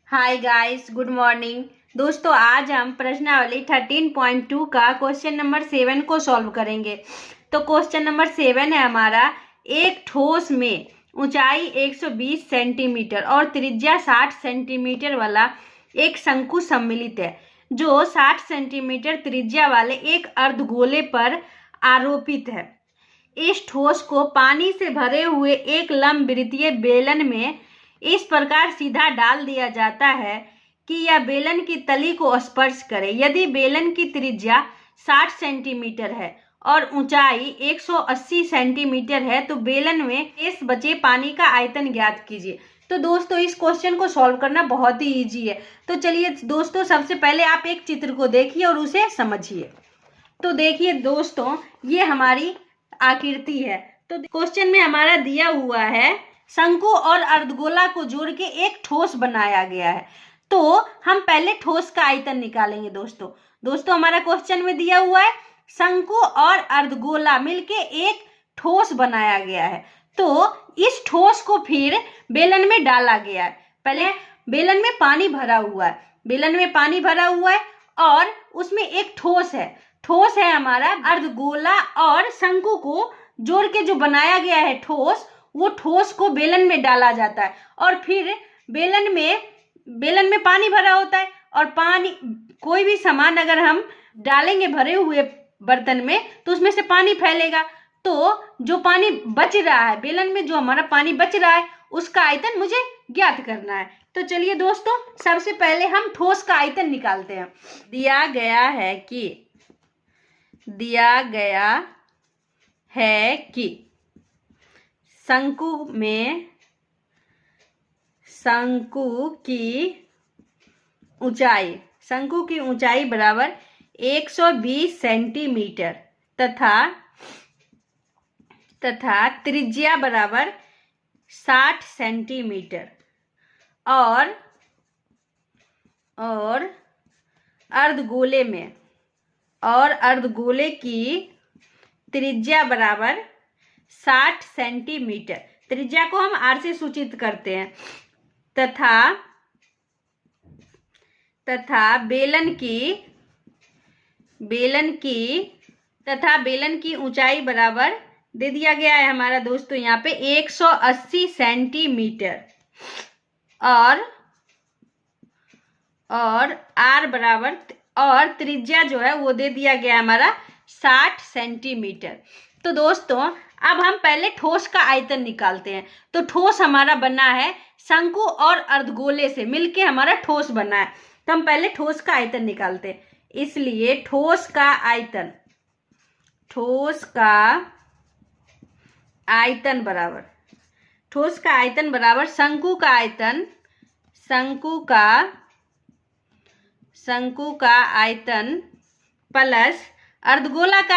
Hi guys, good morning. दोस्तों, आज हम प्रश्नावली 13.2 का क्वेश्चन नंबर 7 को सॉल्व करेंगे। तो क्वेश्चन नंबर 7 है हमारा, एक ठोस में ऊंचाई 120 सेंटीमीटर और त्रिज्या 60 सेंटीमीटर वाला एक शंकु सम्मिलित है, जो 60 सेंटीमीटर त्रिज्या वाले एक अर्धगोले पर आरोपित है। इस ठोस को पानी से भरे हुए एक लंबवृत्तीय बेलन में इस प्रकार सीधा डाल दिया जाता है कि यह बेलन की तली को स्पर्श करे। यदि बेलन की त्रिज्या 60 सेंटीमीटर है और ऊंचाई 180 सेंटीमीटर है तो बेलन में शेष बचे पानी का आयतन ज्ञात कीजिए। तो दोस्तों, इस क्वेश्चन को सॉल्व करना बहुत ही इजी है। तो चलिए दोस्तों, सबसे पहले आप एक चित्र को देखिए और उसे समझिए। तो देखिए दोस्तों, ये हमारी आकृति है। तो क्वेश्चन में हमारा दिया हुआ है, शंकु और अर्धगोला को जोड़ के एक ठोस बनाया गया है। तो हम पहले ठोस का आयतन निकालेंगे। दोस्तों हमारा क्वेश्चन में दिया हुआ है, शंकु और अर्धगोला मिलके एक ठोस बनाया गया है। तो इस ठोस को फिर बेलन में डाला गया है। पहले बेलन में पानी भरा हुआ है और उसमें एक ठोस है हमारा अर्धगोला, और शंकु को जोड़ के जो बनाया गया है ठोस, वो ठोस को बेलन में डाला जाता है और फिर बेलन में पानी भरा होता है। और पानी, कोई भी सामान अगर हम डालेंगे भरे हुए बर्तन में तो उसमें से पानी फैलेगा। तो जो पानी बच रहा है बेलन में, जो हमारा पानी बच रहा है, उसका आयतन मुझे ज्ञात करना है। तो चलिए दोस्तों, सबसे पहले हम ठोस का आयतन निकालते हैं। दिया गया है कि शंकु की ऊंचाई बराबर 120 सेंटीमीटर तथा त्रिज्या बराबर 60 सेंटीमीटर और अर्धगोले की त्रिज्या बराबर 60 सेंटीमीटर। त्रिज्या को हम r से सूचित करते हैं। तथा बेलन की ऊंचाई बराबर दे दिया गया है हमारा दोस्तों यहाँ पे 180 सेंटीमीटर और r बराबर, और त्रिज्या जो है वो दे दिया गया हमारा 60 सेंटीमीटर। तो दोस्तों, अब हम पहले ठोस का आयतन निकालते हैं। तो ठोस हमारा बना है शंकु और अर्धगोले से मिलके हमारा ठोस बना है। तो हम पहले ठोस का आयतन निकालते हैं। इसलिए ठोस का आयतन बराबर शंकु का आयतन प्लस अर्धगोला का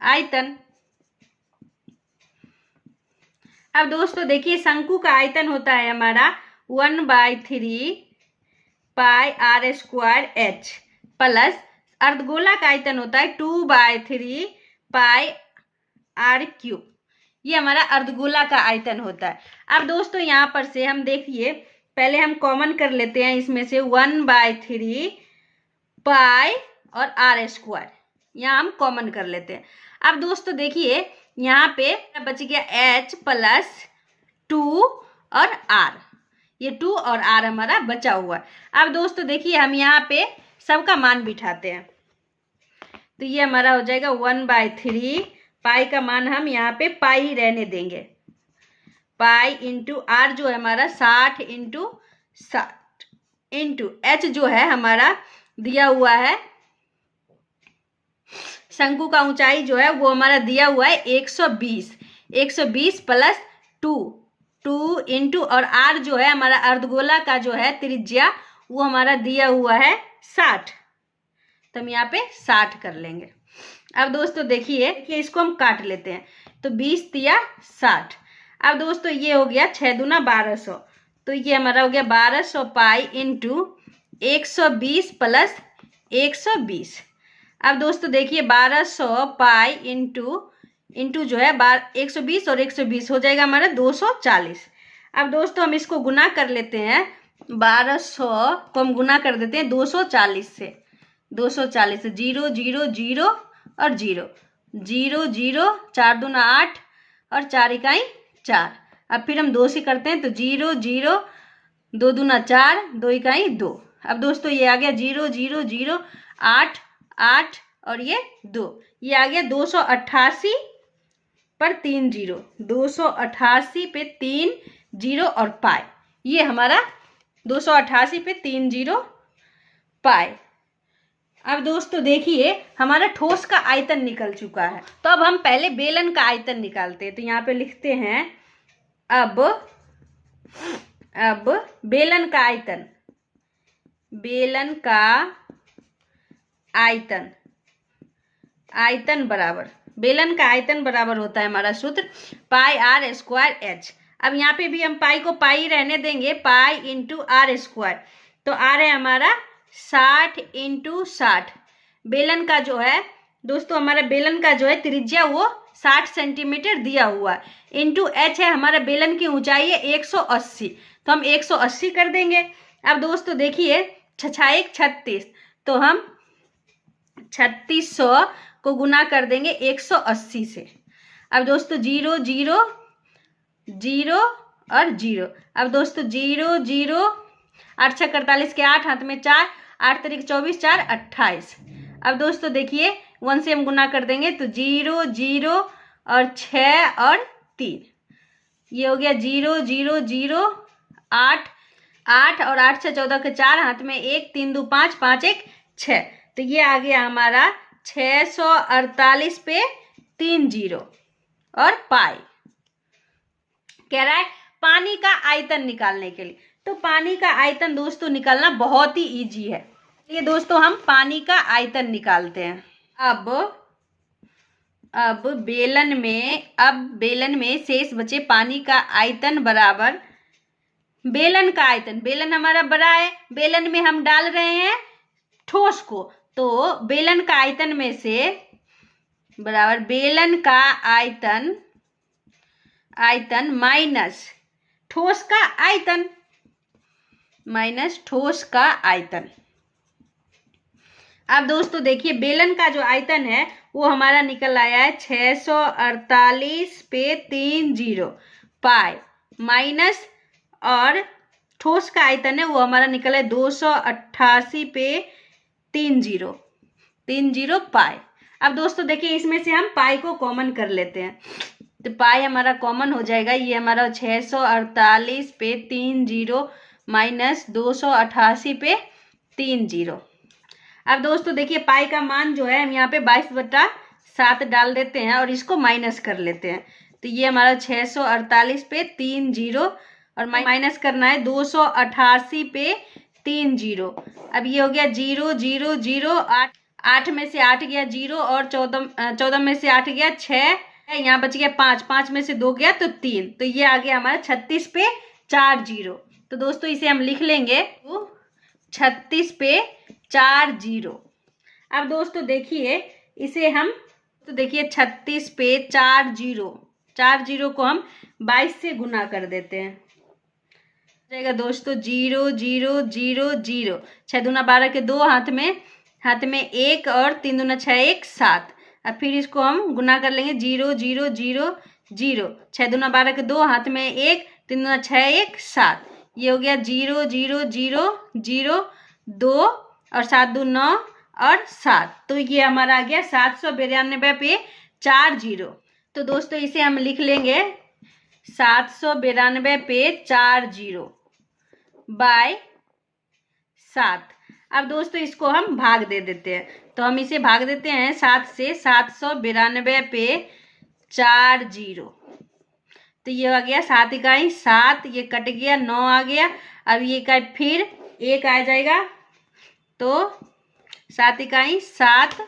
आयतन। अब दोस्तों देखिए, शंकु का आयतन होता है हमारा 1/3 पाई r स्क्वायर h प्लस अर्धगोला का आयतन होता है 2/3 पाई r क्यूब। ये हमारा अर्धगोला का आयतन होता है। अब दोस्तों यहाँ पर से हम देखिए, पहले हम कॉमन कर लेते हैं इसमें से 1/3 पाई और r स्क्वायर, यहाँ हम कॉमन कर लेते हैं। अब दोस्तों देखिए, यहाँ पे बच गया h प्लस 2 और r, ये 2 और r हमारा बचा हुआ है। अब दोस्तों देखिए, हम यहाँ पे सबका मान बिठाते हैं। तो ये हमारा हो जाएगा 1/3 पाई का मान हम यहाँ पे पाई ही रहने देंगे। पाई इंटू r जो है हमारा 60 इंटू h जो है हमारा दिया हुआ है, शंकु का ऊंचाई जो है वो हमारा दिया हुआ है 120 प्लस 2 इंटू, और r जो है हमारा अर्धगोला का जो है त्रिज्या, वो हमारा दिया हुआ है 60। तो हम यहाँ पे 60 कर लेंगे। अब दोस्तों देखिए, इसको हम काट लेते हैं। तो 20 तिया 60। अब दोस्तों ये हो गया 6 दूना 1200। तो ये हमारा हो गया 1200 पाई इंटू 120 प्लस 120। अब दोस्तों देखिए, 1200 पाई इंटू इंटू जो है 120 और 120 हो जाएगा हमारा 240। अब दोस्तों हम इसको गुना कर लेते हैं, 1200 को हम गुना कर देते हैं 240 से। 240 से 0 0 0 और 0 0 0, 4 दूना 8 और 4 इकाई 4। अब फिर हम 2 से करते हैं तो 0 0, 2 दूना 4, 2 इकाई 2। अब दोस्तों ये आ गया 0 0 0, 8 8 और ये 2, ये आ गया 288 पर 3 0, 288 पे 3 0 और पाई, ये हमारा 288 पे 3 0 पाई। अब दोस्तों देखिए हमारा ठोस का आयतन निकल चुका है, तो अब हम पहले बेलन का आयतन निकालते हैं। तो यहाँ पे लिखते हैं अब बेलन का आयतन, बेलन का आयतन, आयतन बराबर, बेलन का आयतन बराबर होता है हमारा सूत्र पाई आर स्क्वायर एच। अब यहाँ पे भी हम पाई को पाई रहने देंगे, पाई इंटू आर स्क्वायर, तो आर है हमारा 60 इंटू 60। बेलन का जो है दोस्तों, हमारा बेलन का जो है त्रिज्या वो 60 सेंटीमीटर दिया हुआ है, इंटू एच है हमारा बेलन की ऊंचाई है 180, तो हम 180 कर देंगे। अब दोस्तों देखिए 6 36, तो हम 3600 को गुना कर देंगे 180 से। अब दोस्तों 0 0 0 और 0। अब दोस्तों 0 0, 8 6 48 के 8, हाथ में 4, 8 तारीख 24, 4 28। अब दोस्तों देखिए 1 से हम गुना कर देंगे तो 0 0 और 6 और 3, ये हो गया 0 0 0, 8 8 और 8 6 14 के 4, हाथ में 1, 3 2 5, 5 1 6, तो ये आ गया हमारा 648 पे 3 0 और पाई। कह रहा है पानी का आयतन निकालने के लिए, तो पानी का आयतन दोस्तों निकालना बहुत ही इजी है। ये दोस्तों हम पानी का आयतन निकालते हैं। अब बेलन में शेष बचे पानी का आयतन बराबर बेलन का आयतन, बेलन हमारा बड़ा है, बेलन में हम डाल रहे हैं ठोस को, तो बेलन का आयतन में से बराबर बेलन का आयतन, आयतन माइनस ठोस का आयतन, माइनस ठोस का आयतन। अब दोस्तों देखिए बेलन का जो आयतन है वो हमारा निकल आया है 648 पे 3 0 पाई, माइनस और ठोस का आयतन है वो हमारा निकला है 288 पे 3 0 पाई। अब दोस्तों देखिए इसमें से हम पाई को कॉमन कर लेते हैं, तो पाई हमारा कॉमन हो जाएगा, ये हमारा 648 पे 3 0 माइनस 288 पे 3 0। अब दोस्तों देखिए पाई का मान जो है हम यहाँ पे 22/7 डाल देते हैं और इसको माइनस कर लेते हैं, तो ये हमारा 648 पे 3 0 और माइनस करना है 288 पे 3 0। अब ये हो गया 0 0 0, 8 में से 8 गया 0 और 14 में से 8 गया 6, यहाँ बच गया 5, 5 में से 2 गया तो 3, तो ये आ गया हमारा 36 पे 4 0। तो दोस्तों इसे हम लिख लेंगे 36 पे 4 0। अब दोस्तों देखिए इसे हम, तो देखिए 36 पे 4 0 को हम 22 से गुना कर देते हैं, जाएगा दोस्तों 0 0 0 0, 6 दूना 12 के 2, हाथ में 1 और 3 दूना 6 1 7। अब फिर इसको हम गुना कर लेंगे 0 0 0 0, 6 दूना 12 के 2, हाथ में 1, 3 दूना 6 1 7, ये हो गया 0 0 0 0 2 और 7 2 9 और 7, तो ये हमारा आ गया 792 पे 4 0। तो दोस्तों इसे हम लिख लेंगे 792 पे 4 0 बाय 7। अब दोस्तों इसको हम भाग दे देते हैं, तो हम इसे भाग देते हैं 7 से, 792 पे 4 0, तो ये आ गया 7 इकाई 7, ये कट गया 9 आ गया, अब ये इकाई फिर 1 आ जाएगा, तो 7 इकाई 7,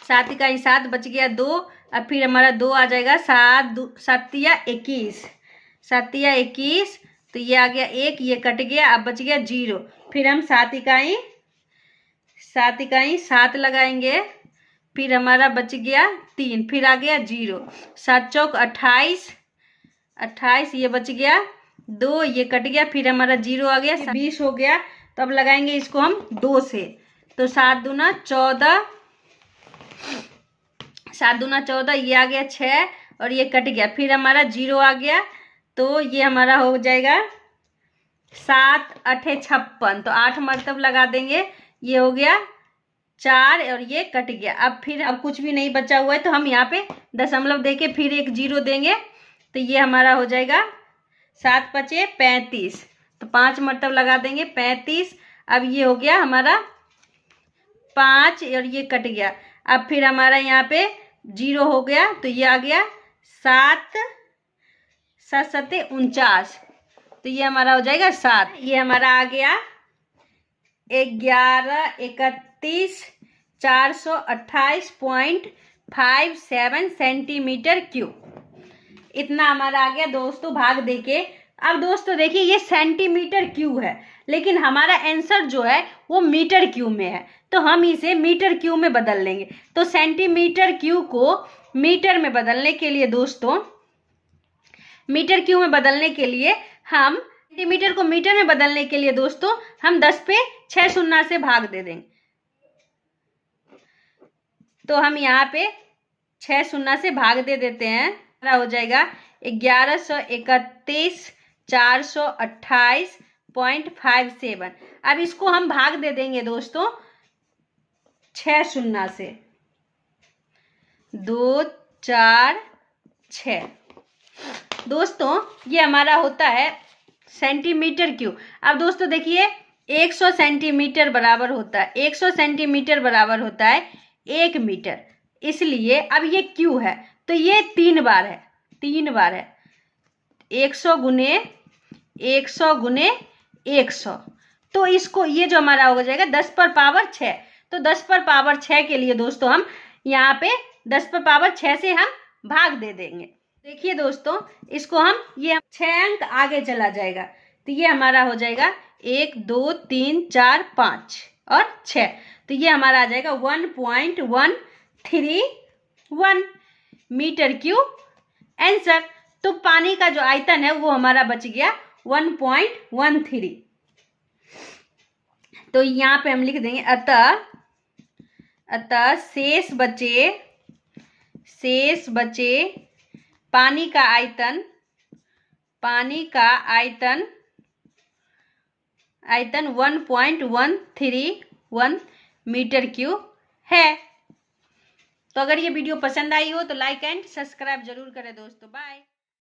7 इकाई 7 बच गया 2, अब फिर हमारा 2 आ जाएगा, 7 7 या 21, 7 या 21, तो ये आ गया 1, ये कट गया, अब बच गया 0, फिर हम 7 इकाई 7 लगाएंगे, फिर हमारा बच गया 3, फिर आ गया 0, 7 चौक 28, 28 ये बच गया 2, ये कट गया, फिर हमारा 0 आ गया, 20 हो गया। तो अब लगाएंगे इसको हम 2 से, तो 7 दूना 14, 7 दूना 14, ये आ गया 6 और ये कट गया, फिर हमारा 0 आ गया, तो ये हमारा हो जाएगा 7 8 56, तो 8 मरतब लगा देंगे, ये हो गया 4 और ये कट गया। अब कुछ भी नहीं बचा हुआ है, तो हम यहाँ पे दशमलव देके फिर एक 0 देंगे, तो ये हमारा हो जाएगा 7 5 35, तो 5 मरतब लगा देंगे 35। अब ये हो गया हमारा 5 और ये कट गया। अब फिर हमारा यहाँ पे 0 हो गया, तो ये आ गया 7 7 7 49, तो ये हमारा हो जाएगा 7। ये हमारा आ गया 11 31 428.57 सेंटीमीटर क्यूब। इतना हमारा आ गया दोस्तों भाग देके। अब दोस्तों देखिए ये सेंटीमीटर क्यूब है, लेकिन हमारा आंसर जो है वो मीटर क्यूब में है, तो हम इसे मीटर क्यूब में बदल लेंगे। तो सेंटीमीटर क्यूब को मीटर में बदलने के लिए दोस्तों, मीटर क्यूब में बदलने के लिए हम सेंटीमीटर को मीटर में बदलने के लिए दोस्तों हम 10 पे 6 शून्य से भाग दे देंगे। तो हम यहाँ पे 6 शून्य से भाग दे देते हैं, हो जाएगा 1131,428.57। अब इसको हम भाग दे देंगे दोस्तों 6 शून्य से, 2 4 6। दोस्तों ये हमारा होता है सेंटीमीटर क्यूब। अब दोस्तों देखिए 100 सेंटीमीटर बराबर होता है, 100 सेंटीमीटर बराबर होता है 1 मीटर, इसलिए अब ये क्यू है तो ये 3 बार है, 3 बार है 100 गुने 100 गुने 100, तो इसको ये जो हमारा हो जाएगा 10 पर पावर 6। तो 10 पर पावर 6 के लिए दोस्तों हम यहाँ पे 10 पर पावर 6 से हम भाग दे देंगे। देखिए दोस्तों इसको हम ये 6 अंक आगे चला जाएगा, तो ये हमारा हो जाएगा 1 2 3 4 5 और 6, तो ये हमारा आ जाएगा 1.131 मीटर क्यूब आंसर। तो पानी का जो आयतन है वो हमारा बच गया 1.13। तो यहाँ पे हम लिख देंगे अतः शेष बचे पानी का आयतन 1.131 मीटर क्यूब है। तो अगर ये वीडियो पसंद आई हो तो लाइक एंड सब्सक्राइब जरूर करें दोस्तों। बाय।